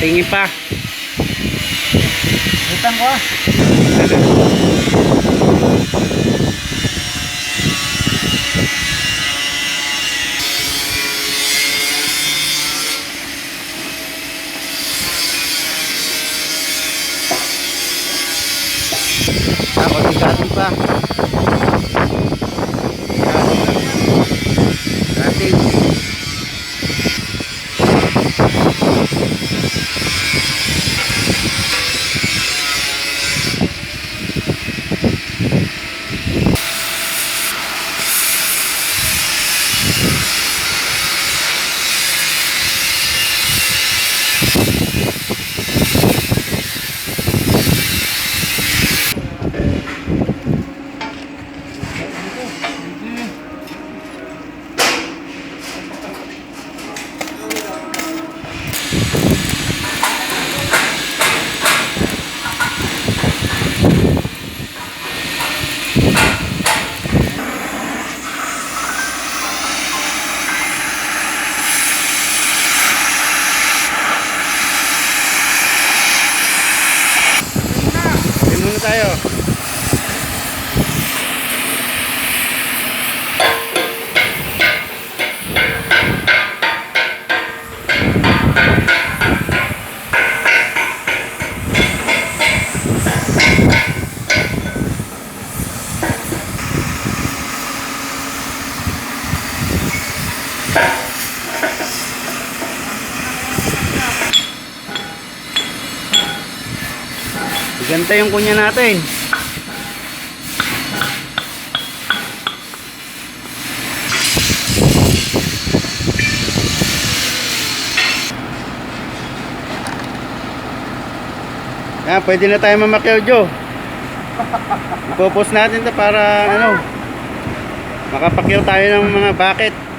Tingin pa. Butang ko ah. Konting pa. Kating. Tayo. Ganda yung kunya natin. Yan, pwede na tayo mamakyaw, Joe. Ipopost natin to para ano, makapakyaw tayo ng mga bucket.